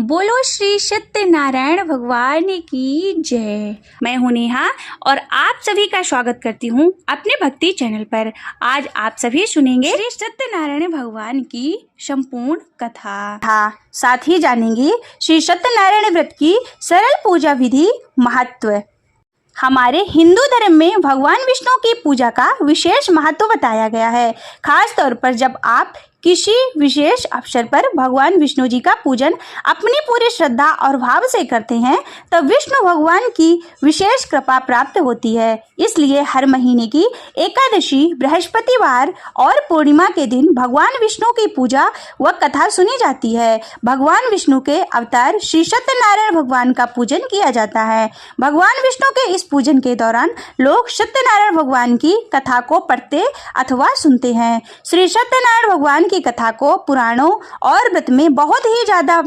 बोलो श्री सत्यनारायण भगवान की जय। मैं हूं नेहा और आप सभी का स्वागत करती हूं अपने भक्ति चैनल पर। आज आप सभी सुनेंगे श्री सत्यनारायण भगवान की संपूर्ण कथा। साथ ही जानेंगे श्री सत्यनारायण व्रत की सरल पूजा विधि, महत्व। हमारे हिंदू धर्म में भगवान विष्णु की पूजा का विशेष महत्व बताया गया है। खास तौर पर जब आप किसी विशेष अवसर पर भगवान विष्णु जी का पूजन अपनी पूरी श्रद्धा और भाव से करते हैं तब विष्णु भगवान की विशेष कृपा प्राप्त होती है। इसलिए हर महीने की एकादशी, बृहस्पतिवार और पूर्णिमा के दिन भगवान विष्णु की पूजा व कथा सुनी जाती है। भगवान विष्णु के अवतार श्री सत्यनारायण भगवान का पूजन किया जाता है। भगवान विष्णु के इस पूजन के दौरान लोग सत्यनारायण भगवान की कथा को पढ़ते अथवा सुनते हैं। श्री सत्यनारायण भगवान की कथा को पुराणों और व्रत में बहुत ही ज्यादा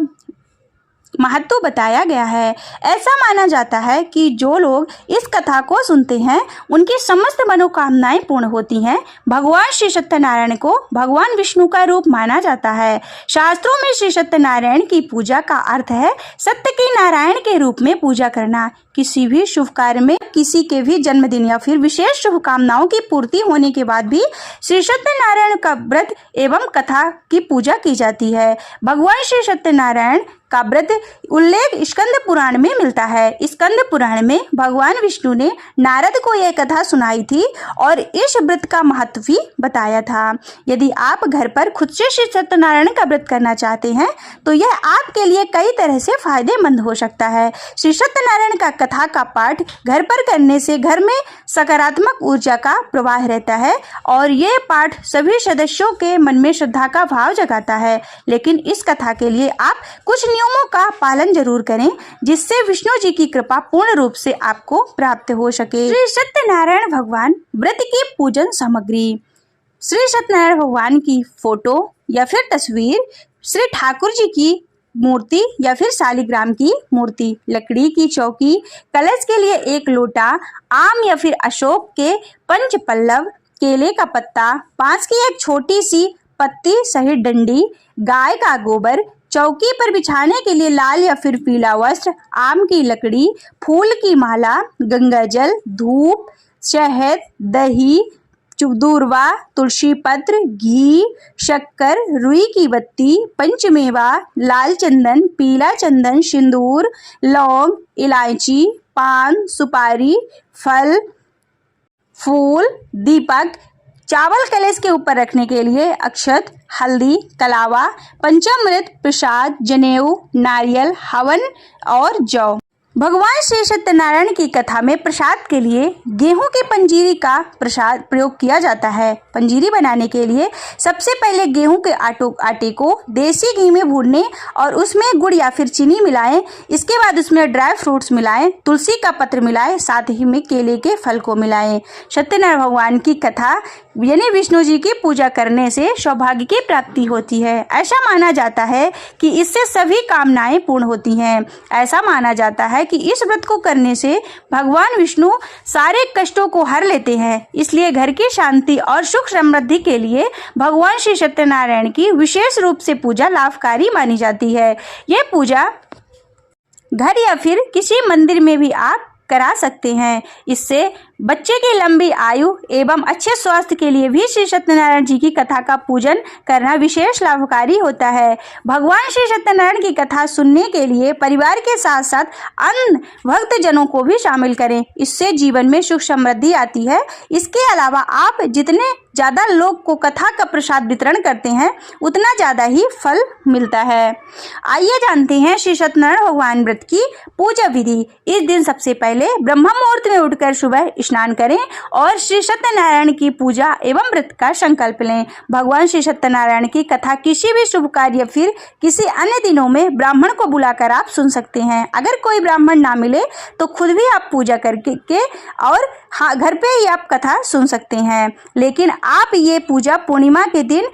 महत्व बताया गया है। ऐसा माना जाता है कि जो लोग इस कथा को सुनते हैं उनकी समस्त मनोकामनाएं पूर्ण होती हैं। भगवान श्री सत्यनारायण को भगवान विष्णु का रूप माना जाता है। शास्त्रों में श्री सत्यनारायण की पूजा का अर्थ है सत्य के नारायण के रूप में पूजा करना। किसी भी शुभ कार्य में, किसी के भी जन्मदिन या फिर विशेष शुभकामनाओं की पूर्ति होने के बाद भी श्री सत्यनारायण का व्रत एवं कथा की पूजा की जाती है। भगवान श्री सत्यनारायण का व्रत उल्लेख स्कंद पुराण में मिलता है। स्कंद पुराण में भगवान विष्णु ने नारद को यह कथा सुनाई थी और इस व्रत का महत्व भी बताया था। यदि आप घर पर खुद से श्री सत्यनारायण का व्रत करना चाहते हैं तो यह आपके लिए कई तरह से फायदेमंद हो सकता है। श्री सत्यनारायण का कथा का पाठ घर पर करने से घर में सकारात्मक ऊर्जा का प्रवाह रहता है और यह पाठ सभी सदस्यों के मन में श्रद्धा का भाव जगाता है। लेकिन इस कथा के लिए आप कुछ नियमों का पालन जरूर करें जिससे विष्णु जी की कृपा पूर्ण रूप से आपको प्राप्त हो सके। श्री सत्यनारायण भगवान व्रत की पूजन सामग्री। श्री सत्यनारायण भगवान की फोटो या फिर तस्वीर, श्री ठाकुर जी की मूर्ति या फिर शालिग्राम की मूर्ति, लकड़ी की चौकी, कलश के लिए एक लोटा, आम या फिर अशोक के पंच पल्लव, केले का पत्ता, बांस की एक छोटी सी पत्ती सहित डंडी, गाय का गोबर, चौकी पर बिछाने के लिए लाल या फिर पीला वस्त्र, आम की लकड़ी, फूल की माला, गंगा जल, धूप, शहद, दही, दूर्वा, तुलसी पत्र, घी, शक्कर, रुई की बत्ती, पंचमेवा, लाल चंदन, पीला चंदन, सिंदूर, लौंग, इलायची, पान, सुपारी, फल, फूल, दीपक, चावल कलश के ऊपर रखने के लिए अक्षत, हल्दी, कलावा, पंचामृत, प्रसाद, जनेऊ, नारियल, हवन और जौ। भगवान श्री सत्यनारायण की कथा में प्रसाद के लिए गेहूं की पंजीरी का प्रसाद प्रयोग किया जाता है। पंजीरी बनाने के लिए सबसे पहले गेहूं के आटे को देसी घी में भूनने और उसमें गुड़ या फिर चीनी मिलाएं। इसके बाद उसमें ड्राई फ्रूट्स मिलाएं, तुलसी का पत्र मिलाएं, साथ ही में केले के फल को मिलाएं। सत्यनारायण भगवान की कथा यानी विष्णु जी की पूजा करने से सौभाग्य की प्राप्ति होती है। ऐसा माना जाता है कि इससे सभी कामनाएं पूर्ण होती हैं। ऐसा माना जाता है कि इस व्रत को करने से भगवान विष्णु सारे कष्टों को हर लेते हैं। इसलिए घर की शांति और सुख समृद्धि के लिए भगवान श्री सत्यनारायण की विशेष रूप से पूजा लाभकारी मानी जाती है। यह पूजा घर या फिर किसी मंदिर में भी आप करा सकते हैं। इससे बच्चे की लंबी आयु एवं अच्छे स्वास्थ्य के लिए भी श्री सत्यनारायण जी की कथा का पूजन करना विशेष लाभकारी होता है। भगवान श्री सत्यनारायण की कथा सुनने के लिए परिवार के साथ साथ अन्य भक्त जनों को भी शामिल करें। इससे जीवन में सुख समृद्धि आती है। इसके अलावा आप जितने ज्यादा लोग को कथा का प्रसाद वितरण करते हैं उतना ज्यादा ही फल मिलता है। आइए जानते हैं श्री सत्यनारायण भगवान व्रत की पूजा विधि। इस दिन सबसे पहले ब्रह्म मुहूर्त में उठकर सुबह स्नान करें और श्री सत्यनारायण की पूजा एवं व्रत का संकल्प लें। भगवान श्री सत्यनारायण की कथा किसी भी शुभ कार्य या फिर किसी अन्य दिनों में ब्राह्मण को बुलाकर आप सुन सकते हैं। अगर कोई ब्राह्मण ना मिले तो खुद भी आप पूजा करके और घर पे ही आप कथा सुन सकते हैं। लेकिन आप ये पूजा पूर्णिमा के दिन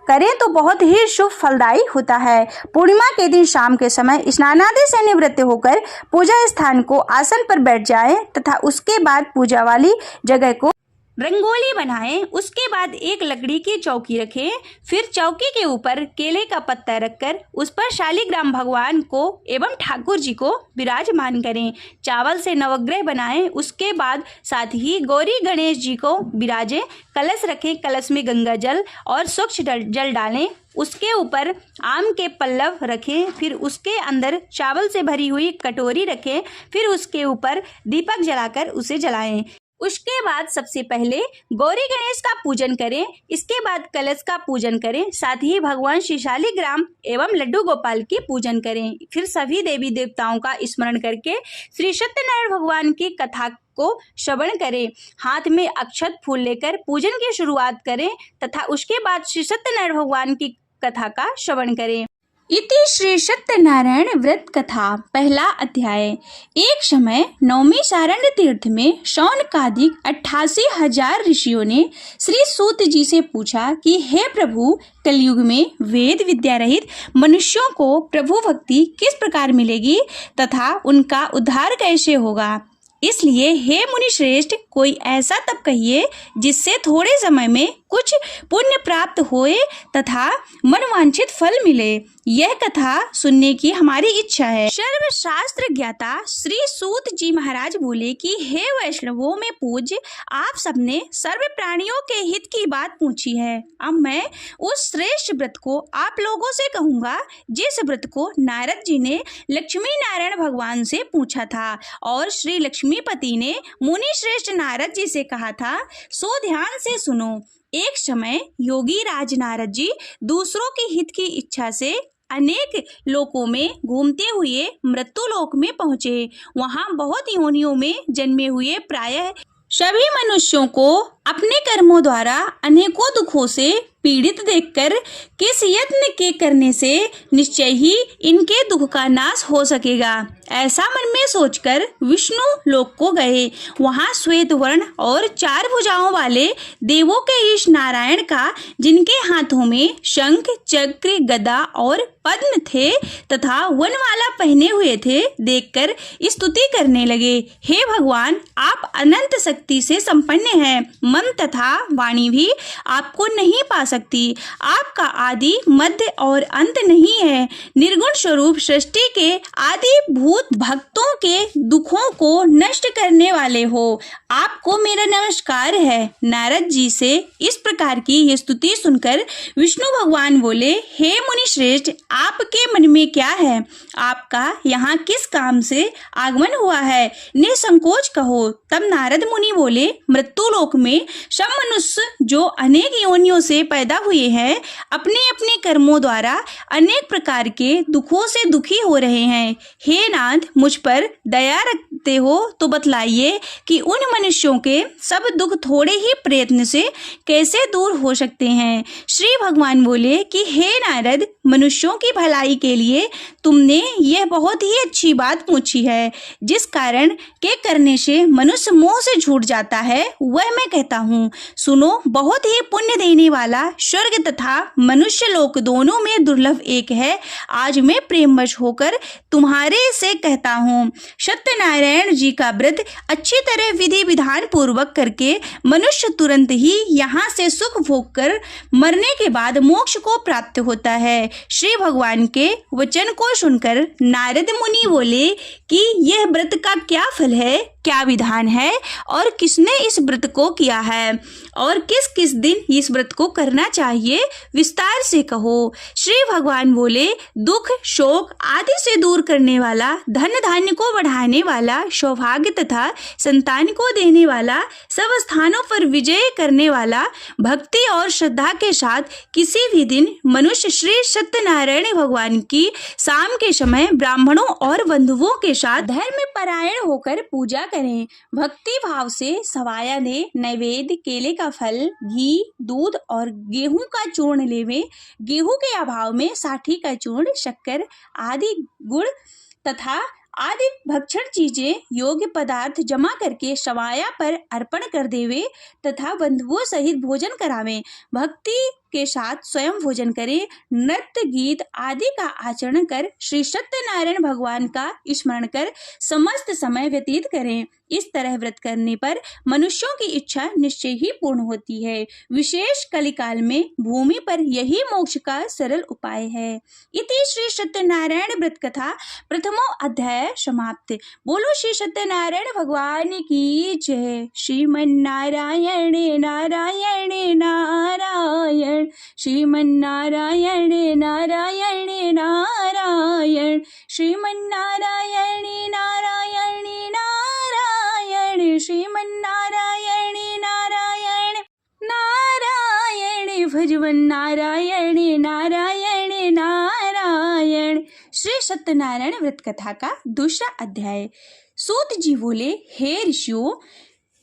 करें तो बहुत ही शुभ फलदायी होता है। पूर्णिमा के दिन शाम के समय स्नानादि से निवृत्त होकर पूजा स्थान को आसन पर बैठ जाएं तथा उसके बाद पूजा वाली जगह को रंगोली बनाएं। उसके बाद एक लकड़ी की चौकी रखें। फिर चौकी के ऊपर केले का पत्ता रखकर उस पर शालिग्राम भगवान को एवं ठाकुर जी को विराजमान करें। चावल से नवग्रह बनाएं। उसके बाद साथ ही गौरी गणेश जी को विराजें। कलश रखें। कलश में गंगा जल और स्वच्छ जल डालें। उसके ऊपर आम के पल्लव रखें। फिर उसके अंदर चावल से भरी हुई कटोरी रखें। फिर उसके ऊपर दीपक जलाकर उसे जलाएं। उसके बाद सबसे पहले गौरी गणेश का पूजन करें। इसके बाद कलश का पूजन करें। साथ ही भगवान श्री शालिग्राम एवं लड्डू गोपाल की पूजन करें। फिर सभी देवी देवताओं का स्मरण करके श्री सत्यनारायण भगवान की कथा को श्रवण करें। हाथ में अक्षत फूल लेकर पूजन की शुरुआत करें तथा उसके बाद श्री सत्यनारायण भगवान की कथा का श्रवण करें। इति श्री सत्यनारायण व्रत कथा पहला अध्याय। एक समय नवमी शारण्य तीर्थ में शौनकादिक 88,000 ऋषियों ने श्री सूत जी से पूछा कि हे प्रभु, कलयुग में वेद विद्या रहित मनुष्यों को प्रभु भक्ति किस प्रकार मिलेगी तथा उनका उद्धार कैसे होगा। इसलिए हे मुनि श्रेष्ठ, कोई ऐसा तप कहिए जिससे थोड़े समय में कुछ पुण्य प्राप्त होए तथा मनवांछित फल मिले। यह कथा सुनने की हमारी इच्छा है। सर्वशास्त्र ज्ञाता श्री सूत जी महाराज बोले कि हे वैष्णवों में पूज्य, आप सबने सर्व प्राणियों के हित की बात पूछी है। अब मैं उस श्रेष्ठ व्रत को आप लोगों से कहूँगा जिस व्रत को नारद जी ने लक्ष्मी नारायण भगवान से पूछा था और श्री लक्ष्मीपति ने मुनि श्रेष्ठ नारद जी से कहा था। सो ध्यान से सुनो। एक समय योगी राज नारद जी दूसरों के हित की इच्छा से अनेक लोकों में घूमते हुए मृत्यु लोक में पहुँचे। वहाँ बहुत योनियों में जन्मे हुए प्रायः सभी मनुष्यों को अपने कर्मों द्वारा अनेकों दुखों से पीड़ित देखकर किस यत्न के करने से निश्चय ही इनके दुख का नाश हो सकेगा, ऐसा मन में सोचकर विष्णु लोक को गए। वहाँ श्वेत वर्ण और 4 भुजाओं वाले देवों के ईश नारायण का, जिनके हाथों में शंख चक्र गदा और पद्म थे तथा वनमाला पहने हुए थे, देखकर स्तुति करने लगे। हे भगवान, आप अनंत शक्ति से संपन्न हैं। मन तथा वाणी भी आपको नहीं पा सकती। आपका आदि मध्य और अंत नहीं है। निर्गुण स्वरूप सृष्टि के आदि भूत भक्तों के दुखों को नष्ट करने वाले हो। आपको मेरा नमस्कार है। नारद जी से इस प्रकार की यह स्तुति सुनकर विष्णु भगवान बोले, हे मुनि श्रेष्ठ, आपके मन में क्या है? आपका यहाँ किस काम से आगमन हुआ है? निसंकोच कहो। तब नारद मुनि बोले, मृत्यु लोक में सब मनुष्य जो अनेक योनियों से पैदा हुए हैं, अपने अपने कर्मों द्वारा अनेक प्रकार के दुखों से दुखी हो रहे हैं। हे नाथ, मुझ पर दया रखते हो तो बतलाइए कि उन मनुष्यों के सब दुख थोड़े ही प्रयत्न से कैसे दूर हो सकते हैं। श्री भगवान बोले कि हे नारद, मनुष्यों की भलाई के लिए तुमने यह बहुत ही अच्छी बात पूछी है। जिस कारण के करने से मनुष्य मोह से छूट जाता है, वह मैं कहता हूँ। सुनो, बहुत ही पुण्य देने वाला स्वर्ग तथा मनुष्य लोक दोनों में दुर्लभ एक है। आज मैं प्रेमवश होकर तुम्हारे से कहता हूँ। सत्यनारायण जी का व्रत अच्छी तरह विधि विधान पूर्वक करके मनुष्य तुरंत ही यहाँ से सुख भोग कर मरने के बाद मोक्ष को प्राप्त होता है। श्री भगवान के वचन को सुनकर नारद मुनि बोले कि यह व्रत का क्या फल है, क्या विधान है और किसने इस व्रत को किया है और किस किस दिन इस व्रत को करना चाहिए, विस्तार से कहो। श्री भगवान बोले, दुख शोक आदि से दूर करने वाला, धन धान्य को बढ़ाने वाला, सौभाग्य तथा संतान को देने वाला, सब स्थानों पर विजय करने वाला, भक्ति और श्रद्धा के साथ किसी भी दिन मनुष्य श्री सत्यनारायण भगवान की शाम के समय ब्राह्मणों और बंधुओं के साथ धर्म परायण होकर पूजा करें। भक्ति भाव से सवाया दे, नैवेद्य केले का फल, घी, दूध और गेहूं का चूर्ण लेवे। गेहूं के अभाव में साठी का चूर्ण, शक्कर आदि गुड़ तथा आदि भक्षण चीजें योग्य पदार्थ जमा करके सवाया पर अर्पण कर देवे तथा बंधुओं सहित भोजन करावें। भक्ति के साथ स्वयं भोजन करें। नृत्य गीत आदि का आचरण कर श्री सत्यनारायण भगवान का स्मरण कर समस्त समय व्यतीत करें। इस तरह व्रत करने पर मनुष्यों की इच्छा निश्चय ही पूर्ण होती है। विशेष कलिकाल में भूमि पर यही मोक्ष का सरल उपाय है। इति श्री सत्यनारायण व्रत कथा प्रथमो अध्याय समाप्त। बोलो श्री सत्यनारायण भगवान की जय। श्रीमन्नारायण नारायण नारायण, श्रीमन्नारायण नारायण नारायण, श्रीमन्नारायण नारायण नारायण, श्रीमन्नारायण नारायण नारायण, भजवन नारायण नारायण नारायण। श्री सत्यनारायण व्रत कथा का दूसरा अध्याय। सूत जी बोले, हे ऋषियों,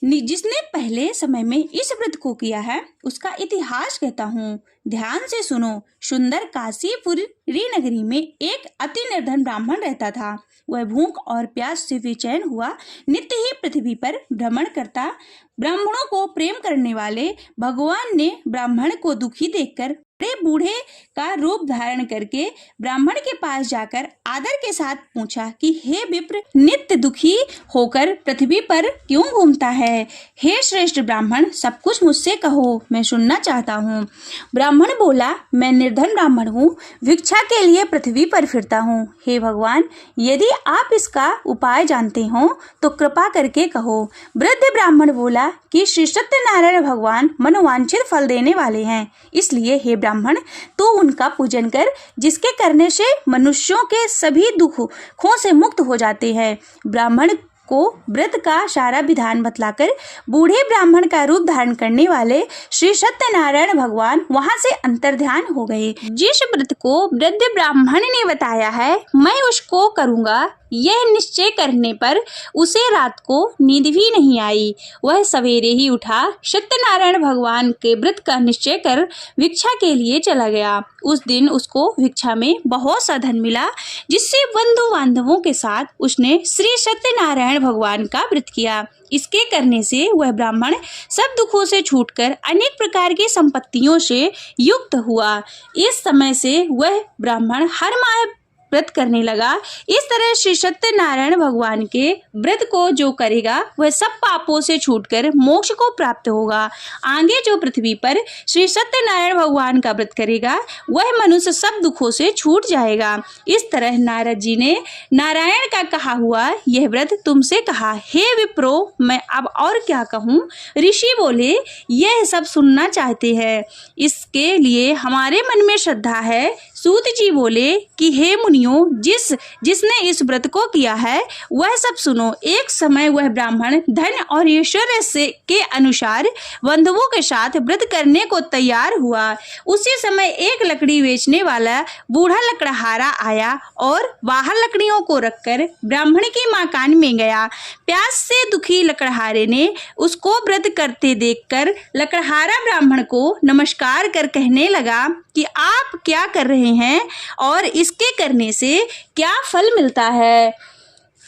जिसने पहले समय में इस व्रत को किया है उसका इतिहास कहता हूँ, ध्यान से सुनो। सुंदर काशीपुरी नगरी में एक अति निर्धन ब्राह्मण रहता था। वह भूख और प्यास से बेचैन हुआ नित्य ही पृथ्वी पर भ्रमण करता। ब्राह्मणों को प्रेम करने वाले भगवान ने ब्राह्मण को दुखी देखकर बड़े बूढ़े का रूप धारण करके ब्राह्मण के पास जाकर आदर के साथ पूछा कि हे विप्र, नित्य दुखी होकर पृथ्वी पर क्यों घूमता है? हे श्रेष्ठ ब्राह्मण, सब कुछ मुझसे कहो, मैं सुनना चाहता हूँ। ब्राह्मण बोला, मैं निर्धन ब्राह्मण हूँ, भिक्षा के लिए पृथ्वी पर फिरता हूँ। हे भगवान, यदि आप इसका उपाय जानते हो तो कृपा करके कहो। वृद्ध ब्राह्मण बोला कि श्री सत्यनारायण भगवान मनोवांछित फल देने वाले हैं, इसलिए हे ब्राह्मण, तू उनका पूजन कर, जिसके करने से मनुष्यों के सभी दुखों से मुक्त हो जाते हैं। ब्राह्मण को व्रत का सारा विधान बतलाकर बूढ़े ब्राह्मण का रूप धारण करने वाले श्री सत्यनारायण भगवान वहां से अंतर्ध्यान हो गए। जिस व्रत को वृद्ध ब्राह्मण ने बताया है मैं उसको करूंगा, यह निश्चय करने पर उसे रात को नींद भी नहीं आई। वह सवेरे ही उठा, सत्यनारायण भगवान के व्रत का निश्चय कर भिक्षा के लिए चला गया। उस दिन उसको भिक्षा में बहुत सा धन मिला, जिससे बंधु बांधवों के साथ उसने श्री सत्यनारायण भगवान का व्रत किया। इसके करने से वह ब्राह्मण सब दुखों से छूटकर अनेक प्रकार की संपत्तियों से युक्त हुआ। इस समय से वह ब्राह्मण हर माह व्रत करने लगा। इस तरह श्री सत्यनारायण भगवान के व्रत को जो करेगा वह सब पापों से छूटकर मोक्ष को प्राप्त होगा। आगे जो पृथ्वी पर श्री सत्यनारायण भगवान का व्रत करेगा वह मनुष्य सब दुखों से छूट जाएगा। इस तरह नारद जी ने नारायण का कहा हुआ यह व्रत तुमसे कहा। हे विप्रो, मैं अब और क्या कहूँ? ऋषि बोले, यह सब सुनना चाहते हैं, इसके लिए हमारे मन में श्रद्धा है। सूत जी बोले कि हे मुनियों, जिसने इस व्रत को किया है वह सब सुनो। एक समय वह ब्राह्मण धन और ऐश्वर्य से के अनुसार बंधुओं के साथ व्रत करने को तैयार हुआ। उसी समय एक लकड़ी बेचने वाला बूढ़ा लकड़हारा आया और बाहर लकड़ियों को रखकर ब्राह्मण के मकान में गया। प्यास से दुखी लकड़हारे ने उसको व्रत करते देखकर लकड़हारा ब्राह्मण को नमस्कार कर कहने लगा कि आप क्या कर रहे हैं और इसके करने से क्या फल मिलता है?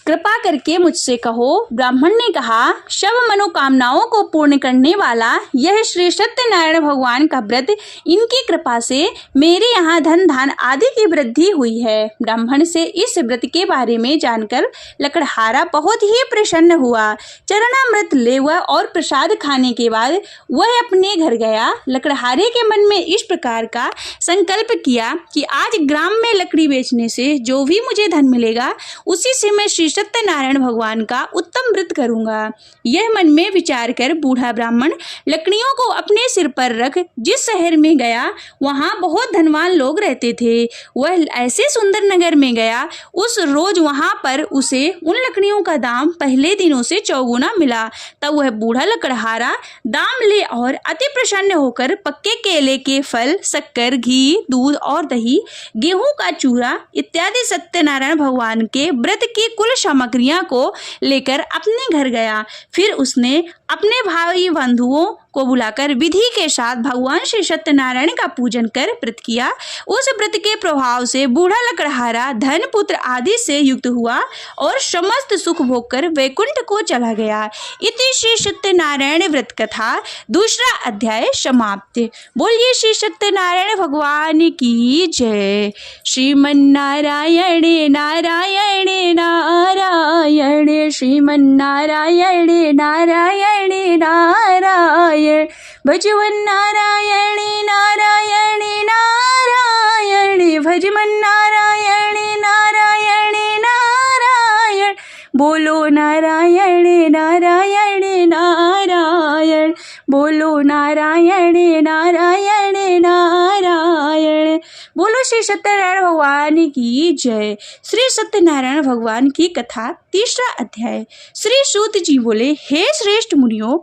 कृपा करके मुझसे कहो। ब्राह्मण ने कहा, सब मनोकामनाओं को पूर्ण करने वाला यह श्री सत्यनारायण भगवान का व्रत, इनकी कृपा से मेरे यहाँ धन धान आदि की वृद्धि हुई है। ब्राह्मण से इस व्रत के बारे में जानकर लकड़हारा बहुत ही प्रसन्न हुआ। चरणामृत लेवा और प्रसाद खाने के बाद वह अपने घर गया। लकड़हारे के मन में इस प्रकार का संकल्प किया कि आज ग्राम में लकड़ी बेचने से जो भी मुझे धन मिलेगा उसी से मैं श्री सत्यनारायण भगवान का उत्तम व्रत करूंगा। यह मन में विचार कर बूढ़ा ब्राह्मण लकड़ियों को अपने सिर पर रख जिस शहर में गया वहां बहुत धनवान लोग रहते थे। वह ऐसे सुंदर नगर में गया, उस रोज वहां पर उसे उन लकड़ियों का दाम पहले दिनों से चौगुना मिला। तब वह बूढ़ा लकड़हारा दाम ले और अति प्रसन्न होकर पक्के केले के फल, शक्कर, घी, दूध और दही, गेहूं का चूरा इत्यादि सत्यनारायण भगवान के व्रत की कुल सामग्रियां को लेकर अपने घर गया। फिर उसने अपने भाई बंधुओं को बुलाकर विधि के साथ भगवान श्री सत्यनारायण का पूजन कर व्रत किया। उस व्रत के प्रभाव से बूढ़ा लकड़हारा धन पुत्र आदि से युक्त हुआ और समस्त सुख भोग कर वैकुंठ को चला गया। इति श्री सत्यनारायण व्रत कथा दूसरा अध्याय समाप्त। बोलिए श्री सत्यनारायण भगवान की जय। श्रीमन्नारायण नारायण नारायण। श्रीमन्नारायण नारायण नारायण भजमन नारायण नारायण नारायण भजमन नारायण नारायण नारायण बोलो नारायण नारायण नारायण बोलो नारायण नारायण नारायण बोलो श्री सत्यनारायण भगवान की जय। श्री सत्यनारायण भगवान की कथा तीसरा अध्याय। श्री सूत जी बोले, हे श्रेष्ठ मुनियों,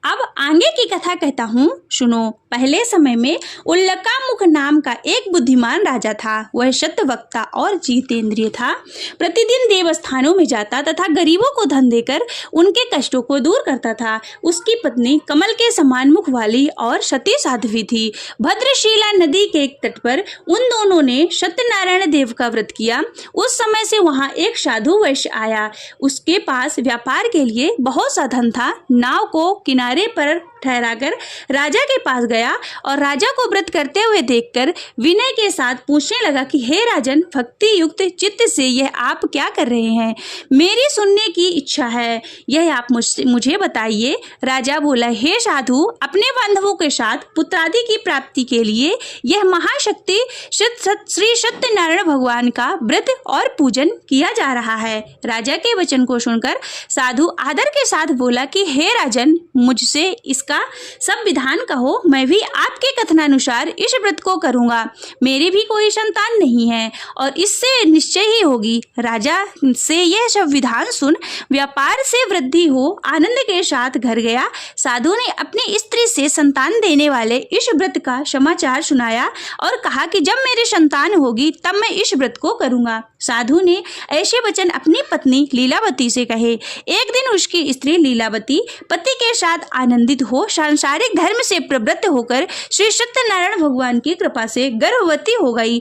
अब आगे की कथा कहता हूँ, सुनो। पहले समय में उल्लकामुख नाम का एक बुद्धिमान राजा था। वह सत्यवक्ता और जितेंद्रिय था। प्रतिदिन देवस्थानों में जाता तथा गरीबों को धन देकर उनके कष्टों को दूर करता था। उसकी पत्नी कमल के समान मुख वाली और सती साध्वी थी। भद्रशिला नदी के एक तट पर उन दोनों ने सत्यनारायण देव का व्रत किया। उस समय से वहाँ एक साधु वैश्य आया। उसके पास व्यापार के लिए बहुत सा धन था। नाव को किनारे पर ठहराकर राजा के पास गया और राजा को व्रत करते हुए देखकर विनय के साथ पूछने लगा कि हे राजन, भक्ति युक्त चित्त से यह आप क्या कर रहे हैं? मेरी सुनने की इच्छा है, यह आप मुझे बताइए। राजा बोला, हे साधु, अपने बांधवों के साथ पुत्रादि की प्राप्ति के लिए यह महाशक्ति श्री सत्यनारायण भगवान का व्रत और पूजन किया जा रहा है। राजा के वचन को सुनकर साधु आदर के साथ बोला कि हे राजन, मुझसे इसका सब विधान कहो, मैं भी आपके कथनानुसार इस व्रत को करूंगा। मेरी भी कोई संतान नहीं है और इससे निश्चय ही होगी। राजा से यह सब विधान सुन व्यापार से वृद्धि हो आनंद के साथ घर गया। साधु ने अपनी स्त्री से संतान देने वाले इस व्रत का समाचार सुनाया और कहा कि जब मेरी संतान होगी तब मैं इस व्रत को करूंगा। साधु ने ऐसे वचन अपनी पत्नी लीलावती से कहे। एक दिन उसकी स्त्री लीलावती पति के साथ आनंदित हो सांसारिक धर्म से प्रवृत्त होकर श्री सत्यनारायण भगवान की कृपा से गर्भवती हो गई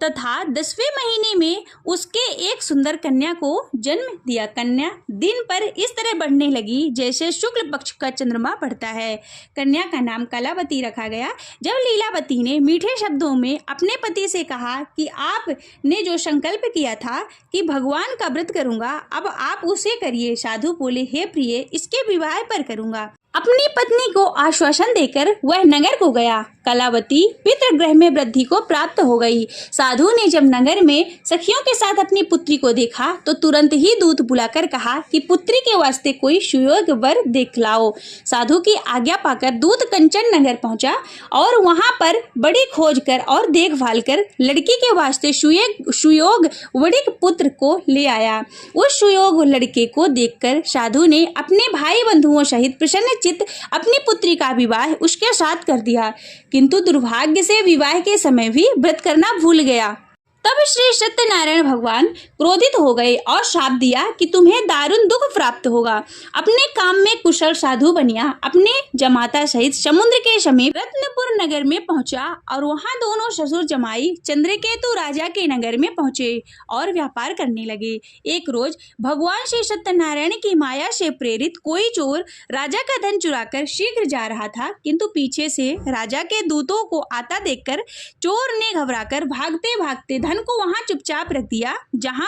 तथा 10वें महीने में उसके एक सुंदर कन्या को जन्म दिया। कन्या दिन पर इस तरह बढ़ने लगी जैसे शुक्ल पक्ष का चंद्रमा बढ़ता है। कन्या का नाम कलावती रखा गया। जब लीलावती ने मीठे शब्दों में अपने पति से कहा कि आपने जो संकल्प किया था कि भगवान का व्रत करूंगा, अब आप उसे करिए। साधु बोले, हे प्रिय, इसके विवाह पर करूंगा। अपनी पत्नी को आश्वासन देकर वह नगर को गया। कलावती पितृगृह में वृद्धि को प्राप्त हो गई। साधु ने जब नगर में सखियों के साथ अपनी पुत्री को देखा तो तुरंत ही दूत बुलाकर कहा कि पुत्री के वास्ते कोई सुयोग वर देख लाओ। साधु की आज्ञा पाकर दूत कंचन नगर पहुंचा और वहां पर बड़ी खोज कर और देखभाल कर लड़की के वास्ते सुयोग वड़िक पुत्र को ले आया। उस सुयोग लड़के को देखकर साधु ने अपने भाई बंधुओं सहित प्रसन्न चित्त अपनी पुत्री का विवाह उसके साथ कर दिया, किंतु दुर्भाग्य से विवाह के समय भी व्रत करना भूल गया। तब श्री सत्यनारायण भगवान क्रोधित हो गए और शाप दिया कि तुम्हें दारुण दुख प्राप्त होगा। अपने काम में कुशल साधु बनिया अपने जमाता सहित समुद्र के समीप रत्नपुर नगर में पहुंचा और वहां दोनों ससुर जमाई चंद्रकेतु राजा के नगर में पहुंचे और व्यापार करने लगे। एक रोज भगवान श्री सत्यनारायण की माया से प्रेरित कोई चोर राजा का धन चुराकर शीघ्र जा रहा था, किंतु पीछे से राजा के दूतों को आता देखकर चोर ने घबराकर भागते भागते धन को वहां चुपचाप रख दिया जहां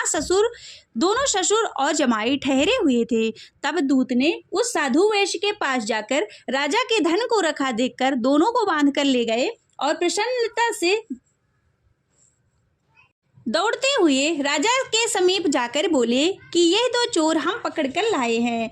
दोनों ससुर और जमाई ठहरे हुए थे। तब दूत ने उस साधु वैश्य के पास जाकर राजा के धन को रखा देखकर दोनों को बांधकर ले गए और प्रसन्नता से दौड़ते हुए राजा के समीप जाकर बोले कि यह दो चोर हम पकड़कर लाए हैं,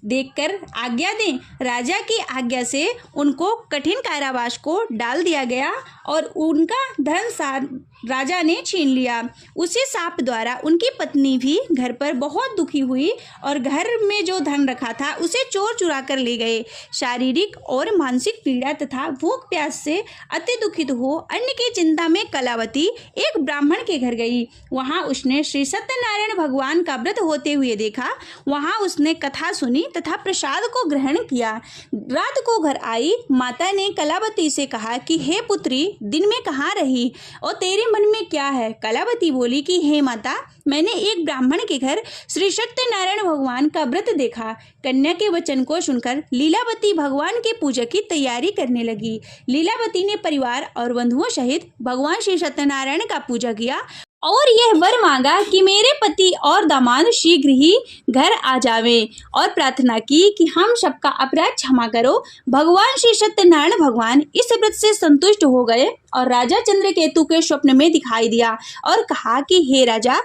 देखकर आज्ञा दें। राजा की आज्ञा से उनको कठिन कारावास को डाल दिया गया और उनका धन राजा ने छीन लिया। उसी साप द्वारा उनकी पत्नी भी घर पर बहुत दुखी हुई और घर में जो धन रखा था उसे चोर चुरा कर ले गए। शारीरिक और मानसिक पीड़ा तथा भूख प्यास से अति दुखित हो अन्न की चिंता में कलावती एक ब्राह्मण के घर गई। वहां उसने श्री सत्यनारायण भगवान का व्रत होते हुए देखा। वहां उसने कथा सुनी तथा प्रसाद को ग्रहण किया। रात को घर आई माता ने कलावती से कहा कि हे पुत्री, दिन में कहाँ रही और तेरे मन में क्या है? कलावती बोली कि हे माता, मैंने एक ब्राह्मण के घर श्री सत्यनारायण भगवान का व्रत देखा। कन्या के वचन को सुनकर लीलावती भगवान के पूजा की तैयारी करने लगी। लीलावती ने परिवार और बंधुओं सहित भगवान श्री सत्यनारायण का पूजा किया और यह वर मांगा कि मेरे पति और दामाद शीघ्र ही घर आ जावें और प्रार्थना की कि हम सबका अपराध क्षमा करो। भगवान श्री सत्यनारायण भगवान इस व्रत से संतुष्ट हो गए और राजा चंद्रकेतु के स्वप्न में दिखाई दिया और कहा कि हे राजा,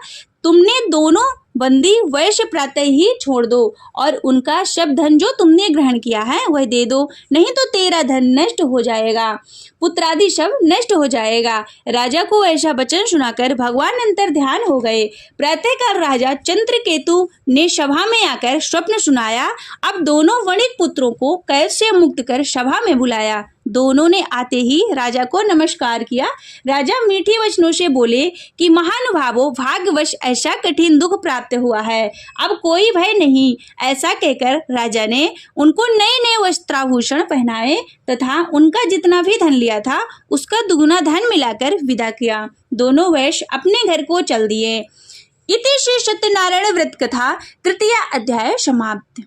तुमने दोनों बंदी वैश्य प्रातः ही छोड़ दो और उनका सब धन जो तुमने ग्रहण किया है वह दे दो, नहीं तो तेरा धन नष्ट हो जाएगा, पुत्रादि सब नष्ट हो जाएगा। राजा को ऐसा वचन सुनाकर भगवान अंतर ध्यान हो गए। प्रातःकाल राजा चंद्रकेतु ने सभा में आकर स्वप्न सुनाया। अब दोनों वणिक पुत्रों को कैद से मुक्त कर सभा में बुलाया। दोनों ने आते ही राजा को नमस्कार किया। राजा मीठे वचनों से बोले कि महानुभावों, भाग्यवश ऐसा कठिन दुख प्राप्त हुआ है, अब कोई भय नहीं। ऐसा कहकर राजा ने उनको नए नए वस्त्राभूषण पहनाए तथा उनका जितना भी धन लिया था उसका दुगुना धन मिलाकर विदा किया। दोनों वैश्य अपने घर को चल दिए। इति श्री सत्यनारायण व्रत कथा तृतीय अध्याय समाप्त।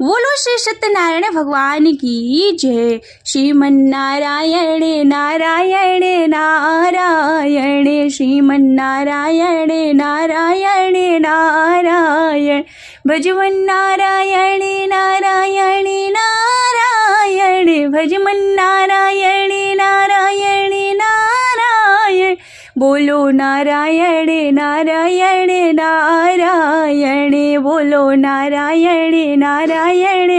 बोलो श्री सत्यनारायण भगवान की जय। श्रीमन्नारायण नारायण नारायण, श्रीमन्नारायण नारायण नारायण, भजमन्नारायण नारायण नारायण, भजमन्नारायण नारायण नारायण। बोलो नारायण नारायण नारायण, बोलो नारायण नारायण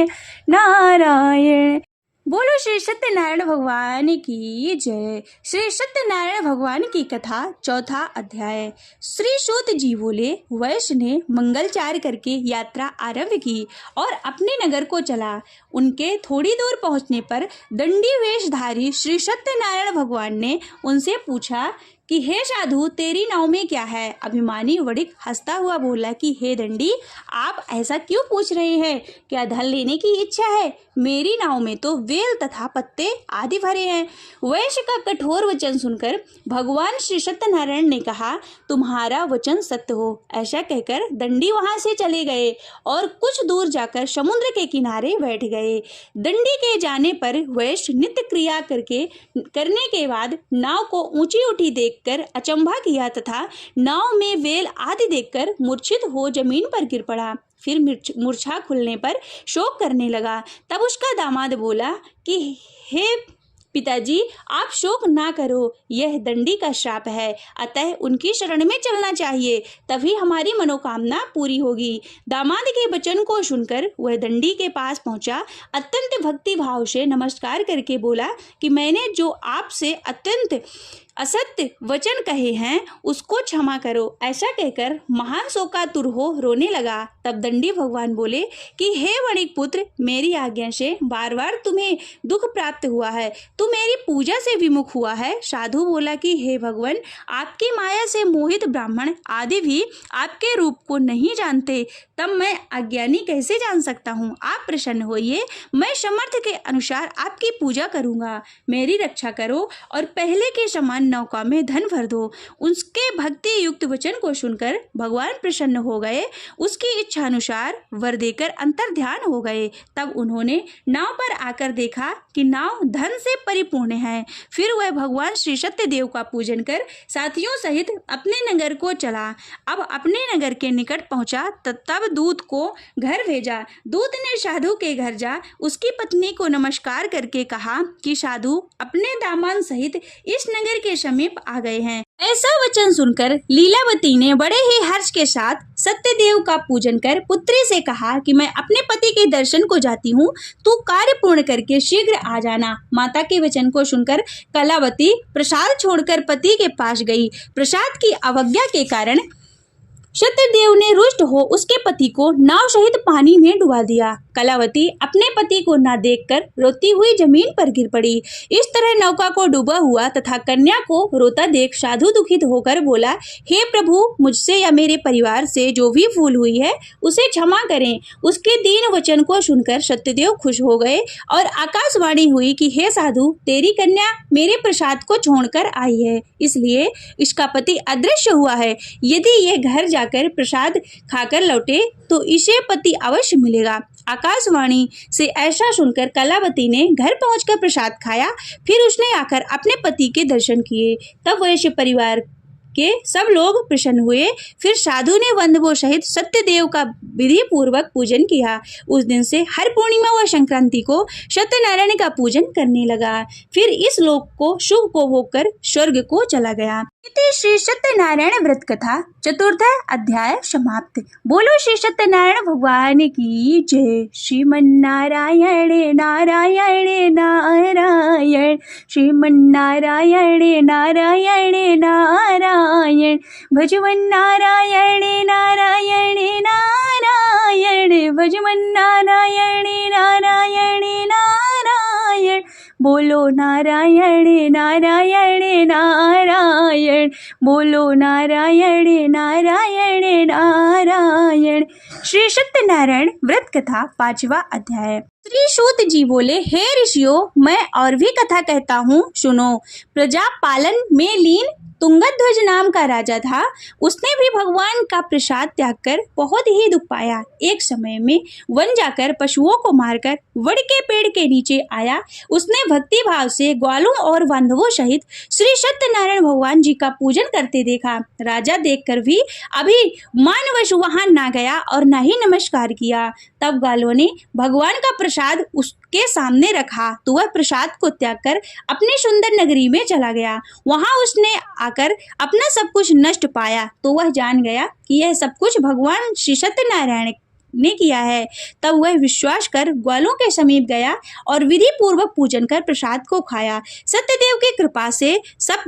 नारायण। बोलो श्री सत्यनारायण भगवान की जय। श्री सत्यनारायण भगवान की कथा चौथा अध्याय। श्री सूत जी बोले, वैश्य ने मंगलचार करके यात्रा आरंभ की और अपने नगर को चला। उनके थोड़ी दूर पहुंचने पर दंडी वेशधारी श्री सत्यनारायण भगवान ने उनसे पूछा कि हे साधु, तेरी नाव में क्या है? अभिमानी वणिक हंसता हुआ बोला कि हे दंडी, आप ऐसा क्यों पूछ रहे हैं? क्या धन लेने की इच्छा है? मेरी नाव में तो वेल तथा पत्ते आदि भरे हैं। वैश्य का कठोर वचन सुनकर भगवान श्री सत्यनारायण ने कहा, तुम्हारा वचन सत्य हो। ऐसा कहकर दंडी वहां से चले गए और कुछ दूर जाकर समुद्र के किनारे बैठ गए। दंडी के जाने पर वैश्य नित्य क्रिया करने के बाद नाव को ऊंची उठी देखकर अचंभा किया तथा नाव में वेल आदि देखकर मूर्छित हो जमीन पर गिर पड़ा। फिर मूर्छा खुलने पर शोक करने लगा। तब उसका दामाद बोला कि हे पिताजी, आप शोक ना करो, यह दंडी का श्राप है, अतः उनकी शरण में चलना चाहिए, तभी हमारी मनोकामना पूरी होगी। दामाद के वचन को सुनकर वह दंडी के पास पहुंचा। अत्यंत भक्ति भाव से नमस्कार करके बोला कि मैंने जो आपसे अत्यंत असत्य वचन कहे हैं उसको क्षमा करो। ऐसा कहकर महान शोकातुर हो रोने लगा। तब दंडी भगवान बोले कि हे वणिक पुत्र, मेरी आज्ञा से बार बार तुम्हें दुख प्राप्त हुआ है, तू मेरी पूजा से विमुख हुआ है। साधु बोला कि हे भगवान, आपकी माया से मोहित ब्राह्मण आदि भी आपके रूप को नहीं जानते, तब मैं अज्ञानी कैसे जान सकता हूँ? आप प्रसन्न होइए, मैं समर्थ के अनुसार आपकी पूजा करूँगा। मेरी रक्षा करो और पहले के समान नौका में धन भर दो। उसके भक्ति युक्त वचन को सुनकर भगवान प्रसन्न हो गए। उसकी इच्छा अनुसार वर देकर अंतर ध्यान हो गए। तब उन्होंने नाव पर आकर देखा कि नाव धन से परिपूर्ण है। फिर वह भगवान श्री सत्यदेव का पूजन कर साथियों सहित अपने नगर को चला। अब अपने नगर के निकट पहुंचा तब दूत को घर भेजा। दूत ने साधु के घर जा उसकी पत्नी को नमस्कार करके कहा कि साधु अपने दामान सहित इस नगर के समीप आ गए हैं। ऐसा वचन सुनकर लीलावती ने बड़े ही हर्ष के साथ सत्यदेव का पूजन कर पुत्री से कहा कि मैं अपने पति के दर्शन को जाती हूँ, तू कार्य पूर्ण करके शीघ्र आ जाना। माता के वचन को सुनकर कलावती प्रसाद छोड़कर पति के पास गई। प्रसाद की अवज्ञा के कारण सत्यदेव ने रुष्ट हो उसके पति को नाव सहित पानी में डुबा दिया। कलावती अपने पति को न देखकर रोती हुई जमीन पर गिर पड़ी। इस तरह नौका को डूबा हुआ तथा कन्या को रोता देख साधु दुखित होकर बोला, हे प्रभु, मुझसे या मेरे परिवार से जो भी भूल हुई है उसे क्षमा करें। उसके दीन वचन को सुनकर सत्यदेव खुश हो गए और आकाशवाणी हुई कि हे साधु, तेरी कन्या मेरे प्रसाद को छोड़कर आई है, इसलिए इसका पति अदृश्य हुआ है। यदि यह घर जाकर प्रसाद खाकर लौटे तो इसे पति अवश्य मिलेगा। आकाशवाणी से ऐसा सुनकर कलावती ने घर पहुंचकर प्रसाद खाया। फिर उसने आकर अपने पति के दर्शन किए। तब वैश्य परिवार के सब लोग प्रसन्न हुए। फिर साधु ने बंधुओं सहित सत्यदेव का विधि पूर्वक पूजन किया। उस दिन से हर पूर्णिमा व संक्रांति को सत्यनारायण का पूजन करने लगा। फिर इस लोक को शुभ को होकर स्वर्ग को चला गया। इति श्री सत्यनारायण व्रत कथा चतुर्थ अध्याय समाप्त। बोलो श्री सत्यनारायण भगवान की जय। श्रीमन्नारायण नारायण नारायण, श्रीमन्नारायण नारायण नारायण, भजवन नारायण नारायण नारायण, भजवन नारायण नारायण नारायण, बोलो नारायण नारायण नारायण, बोलो नारायण नारायण नारायण। श्री सत्यनारायण व्रत कथा 5वां अध्याय। श्री सूत जी बोले, हे ऋषियों, मैं और भी कथा कहता हूँ, सुनो। प्रजा पालन में लीन तुंगध्वज नाम का राजा था। उसने भी भगवान का प्रसाद त्याग कर बहुत ही दुख पाया। एक समय में वन जाकर पशुओं को मारकर वड़ के पेड़ के नीचे आया। उसने भक्ति भाव से ग्वालों और बांधवों सहित श्री सत्यनारायण भगवान जी का पूजन करते देखा। राजा देखकर भी अभिमानवश वहां ना गया और ना ही नमस्कार किया। तब ग्वालों ने भगवान का प्रसाद उसके सामने रखा तो वह प्रसाद को त्याग कर अपनी सुंदर नगरी में चला गया। वहां उसने आकर अपना सब कुछ नष्ट पाया तो वह जान गया कि यह सब कुछ भगवान श्री सत्यनारायण ने किया है। तब वह विश्वास कर ग्वालों के समीप गया और विधि पूर्वक पूजन कर प्रसाद को खाया। सत्यदेव की कृपा से सब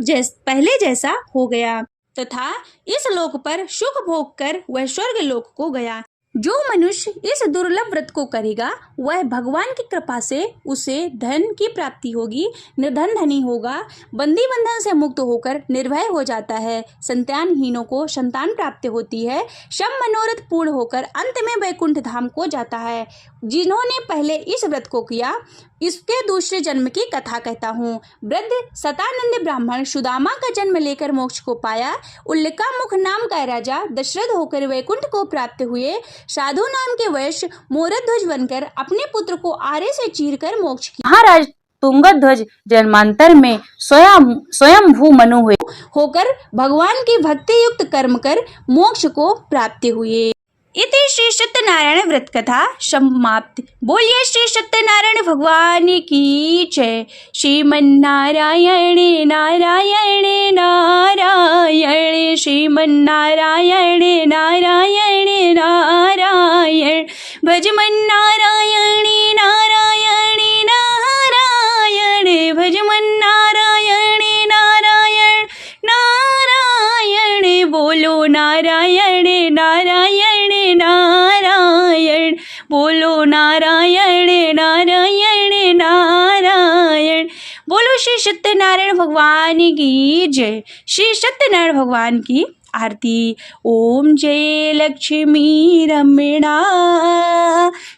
पहले जैसा हो गया तथा इस लोक पर सुख भोग कर वह स्वर्ग लोक को गया। जो मनुष्य इस दुर्लभ व्रत को करेगा वह भगवान की कृपा से उसे धन की प्राप्ति होगी, निर्धन धनी होगा, बंदी बंधन से मुक्त होकर निर्भय हो जाता है, संतानहीनों को संतान प्राप्ति होती है, सब मनोरथ पूर्ण होकर अंत में वैकुंठ धाम को जाता है। जिन्होंने पहले इस व्रत को किया इसके दूसरे जन्म की कथा कहता हूँ। वृद्ध सतानंद ब्राह्मण सुदामा का जन्म लेकर मोक्ष को पाया। उल्लिकामुख नाम का राजा दशरथ होकर वैकुंठ को प्राप्त हुए। साधु नाम के वैश्य मोरध्वज बनकर अपने पुत्र को आरे से चीरकर मोक्ष किया। महाराज तुंगध्वज जन्मांतर में स्वयं भू मनु हुए होकर भगवान की भक्ति युक्त कर्म कर मोक्ष को प्राप्त हुए। इति श्री सत्यनारायण व्रत कथा समाप्त। बोलिए श्री सत्यनारायण भगवान की जय। श्रीमन्नारायण नारायण नारायण, श्रीमन्नारायण नारायण नारायण, भजमन नारायण नारायण नारायण, भजमन नारायण नारायण नारायण, बोलो नारायण नारायण नारायण, बोलो नारायण नारायण नारायण। बोलो श्री सत्यनारायण भगवान की जय। श्री सत्यनारायण भगवान की आरती। ओम जय लक्ष्मी रमणा,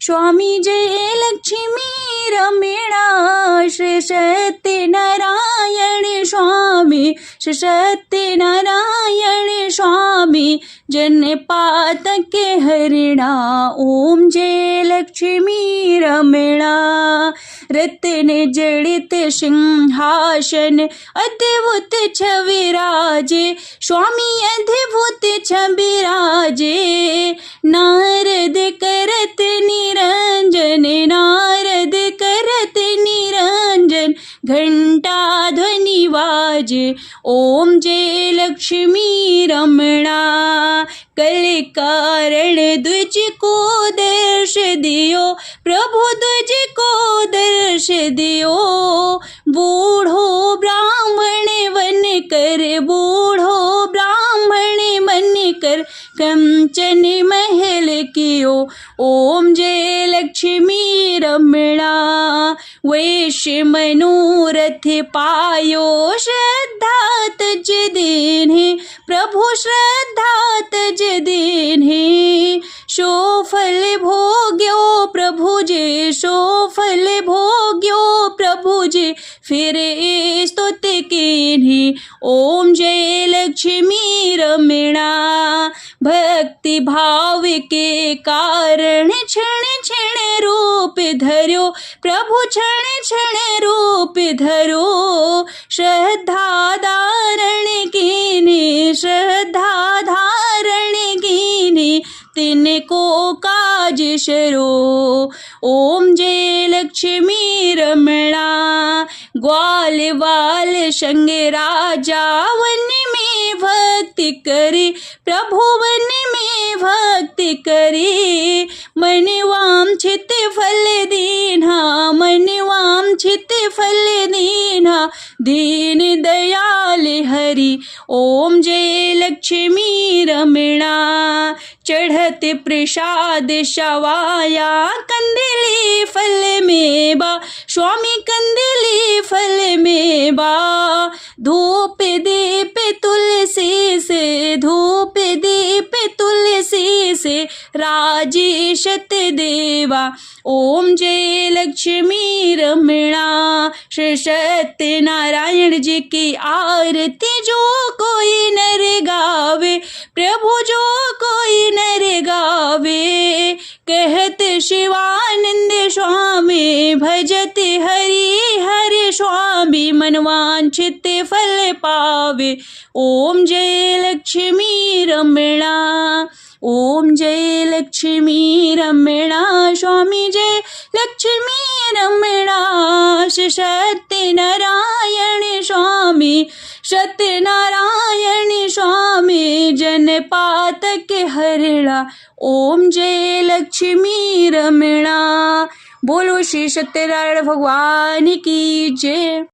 स्वामी जय लक्ष्मी रमणा, श्री सत्यनारायण स्वामी, श्री सत्यनारायण स्वामी, जन पातके हरिणा। ओम जय लक्ष्मी रमणा, रत्न जड़ित सिंहासन अद्भुत छविराजे, स्वामी अद्भुत छविराजे, नारद करत निरंजन, नारद करत निरंजन, घंटा ध्वनि वाजे। ओम जय लक्ष्मी रमणा, कल कारण द्विज को दर्श दियो, प्रभु द्विज को दर्श दियो, बूढ़ो ब्राह्मण वन कर, बूढ़ो ब्राह्मण मन कर, कंचन महल कियो। ओम जय लक्ष्मी रमणा, वैश्य मनोरथ पायो, श्रद्धा तज दीन्हे, प्रभु श्रद्धा तज दीन्हे, सो फल भोग्यो प्रभु जे, सो फल भोग्यो प्रभु जे, फिर स्तुत कीन्हे। ओम जय लक्ष्मी रमणा, भक्ति भाव के कारण क्षण क्षण रूप धर्यो, प्रभु क्षण क्षण रूप धरो, श्रद्धा धारण के जिन्हें श्रद्धा धारण कीनी तिनको काज शरो। ओम जय लक्ष्मी रमणा ग्वाल वाल संग राजा वन में भक्ति करे, प्रभु वन में भक्ति करे। मन वांछित फल दीन्हा, मन वांछित फल दीन्हा, दीन दयाल हरि। ओम जय लक्ष्मी रमणा चढ़त प्रसाद शवाया कंदली फल में बा, स्वामी कंदली फल में बा। धूप दीप तुलसी से, धूप दीप तुलसी से राजेशत देवा। ओम जय लक्ष्मी रमणा श्री सत्य नारायण जी की आरती जो कोई नर गावे, प्रभु जो कोई नर गावे। कहत शिवानंद स्वामी भजत हरि हरि स्वामी, मनवांछित फल पावे। ओम जय लक्ष्मी रमणा, ओम जय लक्ष्मी रमणा, स्वामी जय लक्ष्मी रमणा। सत्यनारायण स्वामी, सत्यनारायण स्वामी जन पातक हरणा। ओम जय लक्ष्मी रमणा। बोलो श्री सत्यनारायण भगवान की जय।